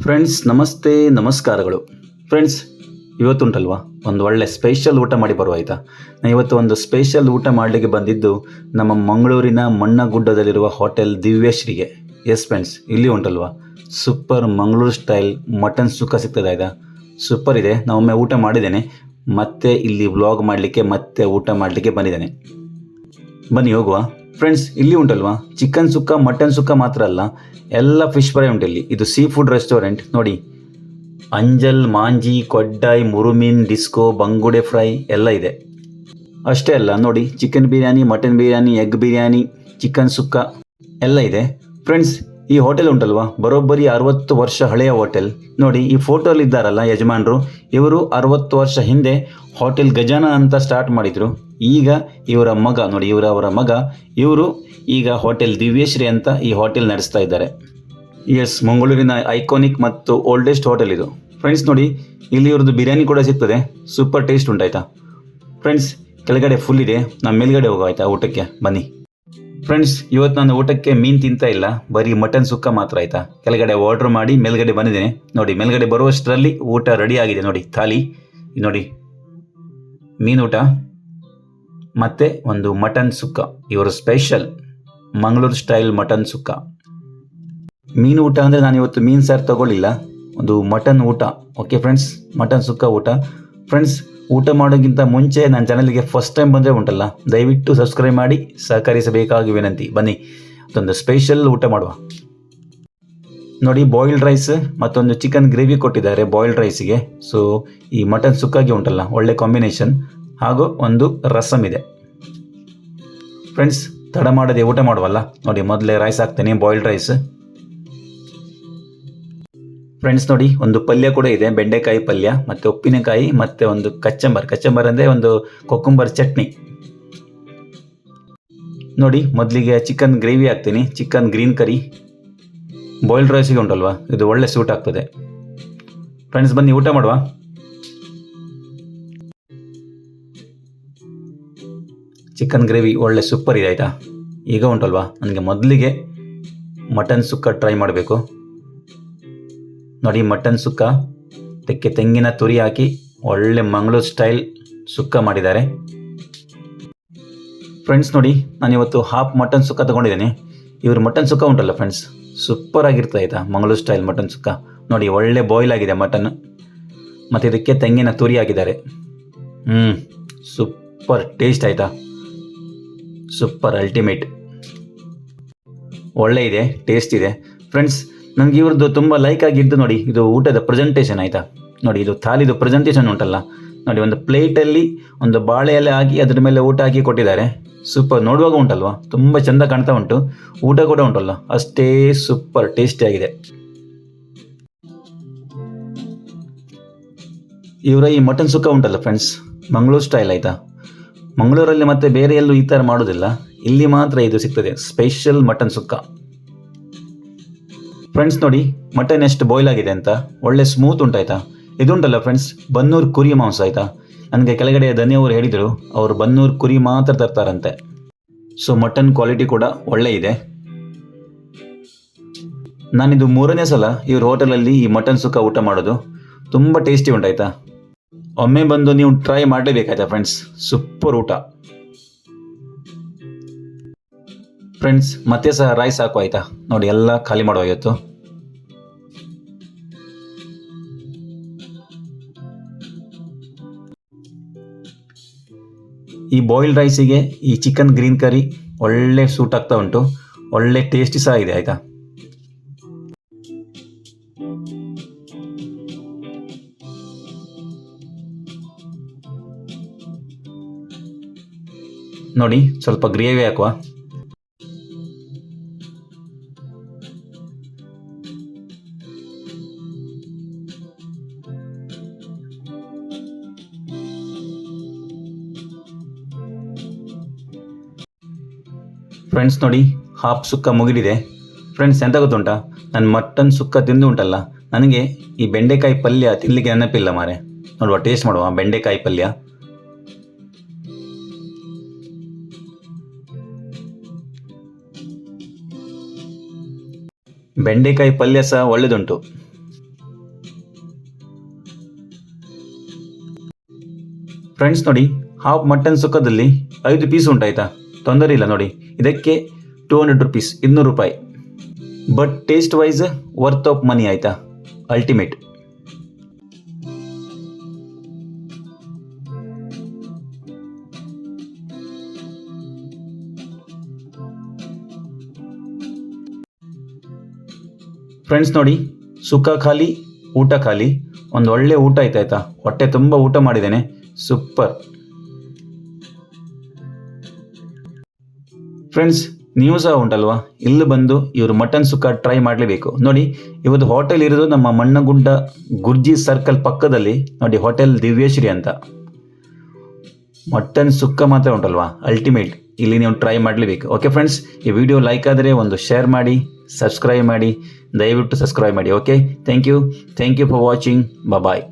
Friends ನಮಸ್ತೆ ನಮಸ್ಕಾರಗಳು. Friends ಇವತ್ತುಂಟಲ್ವಾ ಒಂದು ಒಳ್ಳೆ ಸ್ಪೆಷಲ್ ಊಟ ಮಾಡಿ ಬರುವ ಆಯಿತಾ. ನಾನು ಇವತ್ತು ಒಂದು ಸ್ಪೆಷಲ್ ಊಟ ಮಾಡಲಿಕ್ಕೆ ಬಂದಿದ್ದು ನಮ್ಮ ಮಂಗಳೂರಿನ ಮಣ್ಣಗುಡ್ಡದಲ್ಲಿರುವ ಹೋಟೆಲ್ ದಿವ್ಯಶ್ರೀಗೆ. ಎಸ್ ಫ್ರೆಂಡ್ಸ್, ಇಲ್ಲಿ ಉಂಟಲ್ವಾ ಸೂಪರ್ ಮಂಗಳೂರು ಸ್ಟೈಲ್ ಮಟನ್ ಸುಕ್ಕ ಸಿಗ್ತದೆ ಆಯಿತಾ. ಸೂಪರ್ ಇದೆ. ನಾವೊಮ್ಮೆ ಊಟ ಮಾಡಿದ್ದೇನೆ, ಮತ್ತೆ ಇಲ್ಲಿ ವ್ಲಾಗ್ ಮಾಡಲಿಕ್ಕೆ ಮತ್ತೆ ಊಟ ಮಾಡಲಿಕ್ಕೆ ಬಂದಿದ್ದೇನೆ. ಬನ್ನಿ ಹೋಗುವ. ಫ್ರೆಂಡ್ಸ್ ಇಲ್ಲಿ ಉಂಟಲ್ವಾ ಚಿಕನ್ ಸುಕ್ಕ ಮಟನ್ ಸುಕ್ಕ ಮಾತ್ರ ಅಲ್ಲ, ಎಲ್ಲ ಫಿಶ್ ಫ್ರೈ ಉಂಟು ಇಲ್ಲಿ. ಇದು ಸೀ ಫುಡ್ ರೆಸ್ಟೋರೆಂಟ್ ನೋಡಿ. ಅಂಜಲ್, ಮಾಂಜಿ, ಕೊಡ್ಡಾಯ್, ಮುರುಮಿನ್, ಡಿಸ್ಕೋ, ಬಂಗುಡೆ ಫ್ರೈ ಎಲ್ಲ ಇದೆ. ಅಷ್ಟೇ ಅಲ್ಲ ನೋಡಿ, chicken biryani, mutton biryani, egg biryani, chicken sukka ಎಲ್ಲ ಇದೆ. ಫ್ರೆಂಡ್ಸ್ ಈ ಹೋಟೆಲ್ ಉಂಟಲ್ವಾ ಬರೋಬ್ಬರಿ 60 ವರ್ಷ ಹಳೆಯ ಹೋಟೆಲ್. ನೋಡಿ ಈ ಫೋಟೋಲ್ಲಿ ಇದ್ದಾರಲ್ಲ ಯಜಮಾನರು, ಇವರು 60 ವರ್ಷ ಹಿಂದೆ ಹೋಟೆಲ್ ಗಜಾನ ಅಂತ ಸ್ಟಾರ್ಟ್ ಮಾಡಿದರು. ಈಗ ಇವರ ಮಗ ನೋಡಿ, ಅವರ ಮಗ ಇವರು ಈಗ ಹೋಟೆಲ್ ದಿವ್ಯಶ್ರೀ ಅಂತ ಈ ಹೋಟೆಲ್ ನಡೆಸ್ತಾ ಇದ್ದಾರೆ. ಎಸ್, ಮಂಗಳೂರಿನ ಐಕಾನಿಕ್ ಮತ್ತು ಓಲ್ಡೆಸ್ಟ್ ಹೋಟೆಲ್ ಇದು. ಫ್ರೆಂಡ್ಸ್ ನೋಡಿ, ಇಲ್ಲಿ ಇವ್ರದ್ದು ಬಿರಿಯಾನಿ ಕೂಡ ಸಿಗ್ತದೆ. ಸೂಪರ್ ಟೇಸ್ಟ್ ಉಂಟಾಯ್ತಾ. ಫ್ರೆಂಡ್ಸ್ ಕೆಳಗಡೆ ಫುಲ್ ಇದೆ, ನಾನು ಮೇಲ್ಗಡೆ ಹೋಗೋ ಆಯ್ತಾ ಊಟಕ್ಕೆ ಬನ್ನಿ. ಫ್ರೆಂಡ್ಸ್ ಇವತ್ತು ನಾನು ಊಟಕ್ಕೆ ಮೀನು ತಿಂತಾ ಇಲ್ಲ, ಬರೀ ಮಟನ್ ಸುಕ್ಕ ಮಾತ್ರ ಆಯಿತಾ. ಕೆಳಗಡೆ ಆರ್ಡ್ರ್ ಮಾಡಿ ಮೇಲ್ಗಡೆ ಬಂದಿದ್ದೇನೆ. ನೋಡಿ ಮೇಲ್ಗಡೆ ಬರುವಷ್ಟರಲ್ಲಿ ಊಟ ರೆಡಿ ಆಗಿದೆ. ನೋಡಿ ಥಾಲಿ ನೋಡಿ, ಮೀನೂಟ ಮತ್ತು ಒಂದು ಮಟನ್ ಸುಕ್ಕ, ಇವರು ಸ್ಪೆಷಲ್ ಮಂಗಳೂರು ಸ್ಟೈಲ್ ಮಟನ್ ಸುಕ್ಕ. ಮೀನು ಊಟ ಅಂದರೆ ನಾನು ಇವತ್ತು ಮೀನು ಸಾರು ತಗೊಳ್ಳಿಲ್ಲ, ಒಂದು ಮಟನ್ ಊಟ. ಓಕೆ ಫ್ರೆಂಡ್ಸ್, ಮಟನ್ ಸುಕ್ಕ ಊಟ. ಫ್ರೆಂಡ್ಸ್ ಊಟ ಮಾಡೋಕ್ಕಿಂತ ಮುಂಚೆ ನನ್ನ ಚಾನಲ್ಗೆ ಫಸ್ಟ್ ಟೈಮ್ ಬಂದರೆ ಉಂಟಲ್ಲ, ದಯವಿಟ್ಟು ಸಬ್ಸ್ಕ್ರೈಬ್ ಮಾಡಿ ಸಹಕರಿಸಬೇಕಾಗಿ ವಿನಂತಿ. ಬನ್ನಿ ಅದೊಂದು ಸ್ಪೆಷಲ್ ಊಟ ಮಾಡುವ. ನೋಡಿ ಬಾಯ್ಲ್ಡ್ ರೈಸ್ ಮತ್ತೊಂದು ಚಿಕನ್ ಗ್ರೇವಿ ಕೊಟ್ಟಿದ್ದಾರೆ ಬಾಯ್ಲ್ಡ್ ರೈಸಿಗೆ. ಸೊ ಈ ಮಟನ್ ಸುಕ್ಕಾಗಿ ಉಂಟಲ್ಲ ಒಳ್ಳೆ ಕಾಂಬಿನೇಷನ್, ಹಾಗೂ ಒಂದು ರಸಮ್ ಇದೆ. ಫ್ರೆಂಡ್ಸ್ ತಡ ಮಾಡದೆ ಊಟ ಮಾಡುವಲ್ಲ. ನೋಡಿ ಮೊದಲೇ ರೈಸ್ ಹಾಕ್ತೇನೆ, ಬಾಯ್ಲ್ಡ್ ರೈಸ್. ಫ್ರೆಂಡ್ಸ್ ನೋಡಿ ಒಂದು ಪಲ್ಯ ಕೂಡ ಇದೆ, ಬೆಂಡೆಕಾಯಿ ಪಲ್ಯ ಮತ್ತು ಉಪ್ಪಿನಕಾಯಿ ಮತ್ತು ಒಂದು ಕಚ್ಚಂಬರ್ ಅಂದರೆ ಒಂದು ಕೊಕ್ಕುಂಬರ್ ಚಟ್ನಿ. ನೋಡಿ ಮೊದಲಿಗೆ ಚಿಕನ್ ಗ್ರೇವಿ ಹಾಕ್ತೀನಿ, ಚಿಕನ್ ಗ್ರೀನ್ ಕರಿ. ಬಾಯ್ಲ್ಡ್ ರೈಸಿಗೆ ಉಂಟಲ್ವಾ ಇದು ಒಳ್ಳೆ ಸೂಟ್ ಆಗ್ತದೆ. ಫ್ರೆಂಡ್ಸ್ ಬನ್ನಿ ಊಟ ಮಾಡುವ. ಚಿಕನ್ ಗ್ರೇವಿ ಒಳ್ಳೆ ಸೂಪರ್ ಇದೆ ಆಯಿತಾ. ಈಗ ಉಂಟಲ್ವಾ ನನಗೆ ಮೊದಲಿಗೆ ಮಟನ್ ಸುಕ್ಕ ಟ್ರೈ ಮಾಡಬೇಕು. ನೋಡಿ ಮಟನ್ ಸುಕ್ಕ, ಅದಕ್ಕೆ ತೆಂಗಿನ ತುರಿ ಹಾಕಿ ಒಳ್ಳೆ ಮಂಗಳೂರು ಸ್ಟೈಲ್ ಸುಕ್ಕ ಮಾಡಿದ್ದಾರೆ. ಫ್ರೆಂಡ್ಸ್ ನೋಡಿ ನಾನಿವತ್ತು ಹಾಫ್ ಮಟನ್ ಸುಕ್ಕ ತೊಗೊಂಡಿದ್ದೇನೆ. ಇವರು ಮಟನ್ ಸುಕ್ಕ ಉಂಟಲ್ಲ ಫ್ರೆಂಡ್ಸ್ ಸೂಪರ್ ಆಗಿರ್ತದೆ ಆಯಿತಾ. ಮಂಗಳೂರು ಸ್ಟೈಲ್ ಮಟನ್ ಸುಕ್ಕ ನೋಡಿ, ಒಳ್ಳೆ ಬಾಯ್ಲ್ ಆಗಿದೆ ಮಟನ್, ಮತ್ತು ಇದಕ್ಕೆ ತೆಂಗಿನ ತುರಿ ಹಾಕಿದ್ದಾರೆ. ಸೂಪರ್ ಟೇಸ್ಟ್ ಆಯಿತಾ, ಸೂಪರ್ ಅಲ್ಟಿಮೇಟ್, ಒಳ್ಳೆ ಇದೆ, ಟೇಸ್ಟ್ ಇದೆ. ಫ್ರೆಂಡ್ಸ್ ನನಗೆ ಇವ್ರದ್ದು ತುಂಬ ಲೈಕ್ ಆಗಿದ್ದು ನೋಡಿ ಇದು ಊಟದ ಪ್ರೆಸೆಂಟೇಷನ್ ಆಯಿತಾ. ನೋಡಿ ಇದು ಥಾಲಿದು ಪ್ರೆಸೆಂಟೇಷನ್ ಉಂಟಲ್ಲ, ನೋಡಿ ಒಂದು ಪ್ಲೇಟಲ್ಲಿ ಒಂದು ಬಾಳೆ ಎಲೆ ಹಾಕಿ ಅದ್ರ ಮೇಲೆ ಊಟ ಹಾಕಿ ಕೊಟ್ಟಿದ್ದಾರೆ. ಸೂಪರ್, ನೋಡುವಾಗ ಉಂಟಲ್ವಾ ತುಂಬ ಚೆಂದ ಕಾಣ್ತಾ ಉಂಟು, ಊಟ ಕೂಡ ಉಂಟಲ್ಲ ಅಷ್ಟೇ ಸೂಪರ್ ಟೇಸ್ಟಿಯಾಗಿದೆ. ಇವರ ಈ ಮಟನ್ ಸುಕ್ಕ ಉಂಟಲ್ಲ ಫ್ರೆಂಡ್ಸ್ ಮಂಗಳೂರು ಸ್ಟೈಲ್ ಆಯಿತಾ. ಮಂಗಳೂರಲ್ಲಿ ಮತ್ತೆ ಬೇರೆ ಎಲ್ಲೂ ಈ ಥರ ಮಾಡೋದಿಲ್ಲ, ಇಲ್ಲಿ ಮಾತ್ರ ಇದು ಸಿಗ್ತದೆ ಸ್ಪೆಷಲ್ ಮಟನ್ ಸುಕ್ಕ. ಫ್ರೆಂಡ್ಸ್ ನೋಡಿ ಮಟನ್ ಎಷ್ಟು ಬಾಯ್ಲ್ ಆಗಿದೆ ಅಂತ, ಒಳ್ಳೆ ಸ್ಮೂತ್ ಉಂಟಾಯ್ತಾ. ಇದುಂಟಲ್ಲ ಫ್ರೆಂಡ್ಸ್ ಬನ್ನೂರು ಕುರಿ ಮಾಂಸ ಆಯಿತಾ. ನನಗೆ ಕೆಳಗಡೆ ಧನಿಯವರು ಹೇಳಿದರು ಅವರು ಬನ್ನೂರು ಕುರಿ ಮಾತ್ರ ತರ್ತಾರಂತೆ. ಸೊ ಮಟನ್ ಕ್ವಾಲಿಟಿ ಕೂಡ ಒಳ್ಳೆ ಇದೆ. ನಾನಿದು 3ನೇ ಸಲ ಇವ್ರ ಹೋಟೆಲಲ್ಲಿ ಈ ಮಟನ್ ಸುಕ್ಕ ಊಟ ಮಾಡೋದು, ತುಂಬ ಟೇಸ್ಟಿ ಉಂಟಾಯ್ತಾ. ಒಮ್ಮೆ ಬಂದು ನೀವು ಟ್ರೈ ಮಾಡಲೇಬೇಕಾಯ್ತಾ ಫ್ರೆಂಡ್ಸ್, ಸೂಪರ್ ಊಟ. ಫ್ರೆಂಡ್ಸ್ ಮತ್ತೆ ಸಹ ರೈಸ್ ಹಾಕು ಆಯಿತಾ. ನೋಡಿ ಎಲ್ಲ ಖಾಲಿ ಮಾಡುವ ಇವತ್ತು. ಈ ಬಾಯ್ಲ್ಡ್ ರೈಸಿಗೆ ಈ ಚಿಕನ್ ಗ್ರೀನ್ ಕರಿ ಒಳ್ಳೆ ಸೂಟ್ ಆಗ್ತಾ ಉಂಟು, ಒಳ್ಳೆ ಟೇಸ್ಟಿ ಸಹ ಇದೆ ಆಯಿತಾ. ನೋಡಿ ಸ್ವಲ್ಪ ಗ್ರೇವಿ ಹಾಕುವ. ಫ್ರೆಂಡ್ಸ್ ನೋಡಿ, ಹಾಫ್ ಸುಕ್ಕ ಮುಗಿದಿದೆ. ಫ್ರೆಂಡ್ಸ್ ಎಂತ ಗೊತ್ತುಂಟಾ, ನಾನು ಮಟನ್ ಸುಕ್ಕ ತಿಂದು ಉಂಟಲ್ಲ, ನನಗೆ ಈ ಬೆಂಡೆಕಾಯಿ ಪಲ್ಯ ತಿನ್ನಲಿಕ್ಕೆ ನೆನಪಿಲ್ಲ ಮಾರೆ. ನೋಡುವ, ಟೇಸ್ಟ್ ಮಾಡುವ ಬೆಂಡೆಕಾಯಿ ಪಲ್ಯ. ಬೆಂಡೆಕಾಯಿ ಪಲ್ಯ ಸಹ ಒಳ್ಳೆದುಂಟು. ಫ್ರೆಂಡ್ಸ್ ನೋಡಿ, ಹಾಫ್ ಮಟನ್ ಸುಕ್ಕದಲ್ಲಿ 5 ಪೀಸ್ ಉಂಟಾಯ್ತಾ, ತೊಂದರೆ ಇಲ್ಲ ನೋಡಿ. ಇದಕ್ಕೆ 200 ರುಪೀಸ್, 200 ರೂಪಾಯಿ. But taste wise worth of money ಆಯ್ತಾ, ಅಲ್ಟಿಮೇಟ್. ಫ್ರೆಂಡ್ಸ್ ನೋಡಿ, ಸುಕ್ಕ ಖಾಲಿ, ಊಟ ಖಾಲಿ. ಒಂದು ಒಳ್ಳೆ ಊಟ ಆಯ್ತಾಯ್ತಾ, ಹೊಟ್ಟೆ ತುಂಬ ಊಟ ಮಾಡಿದ್ದೇನೆ, ಸೂಪರ್. ಫ್ರೆಂಡ್ಸ್, ನೀವು ಸಹ ಉಂಟಲ್ವಾ, ಇಲ್ಲಿ ಬಂದು ಇವರು ಮಟನ್ ಸುಕ್ಕ ಟ್ರೈ ಮಾಡಲೇಬೇಕು. ನೋಡಿ, ಇವತ್ತು ಹೋಟೆಲ್ ಇರೋದು ನಮ್ಮ ಮಣ್ಣಗುಡ್ಡ ಗುರ್ಜಿ ಸರ್ಕಲ್ ಪಕ್ಕದಲ್ಲಿ ನೋಡಿ, ಹೋಟೆಲ್ ದಿವ್ಯಶ್ರೀ ಅಂತ. ಮಟನ್ ಸುಕ್ಕ ಮಾತ್ರ ಉಂಟಲ್ವಾ, ಅಲ್ಟಿಮೇಟ್. ಇಲ್ಲಿ ನೀವು ಟ್ರೈ ಮಾಡಲೇಬೇಕು. ಓಕೆ ಫ್ರೆಂಡ್ಸ್, ಈ ವಿಡಿಯೋ ಲೈಕ್ ಆದರೆ ಒಂದು ಶೇರ್ ಮಾಡಿ, ಸಬ್ಸ್ಕ್ರೈಬ್ ಮಾಡಿ, ದಯವಿಟ್ಟು ಸಬ್ಸ್ಕ್ರೈಬ್ ಮಾಡಿ. Okay, thank you for watching. Bye.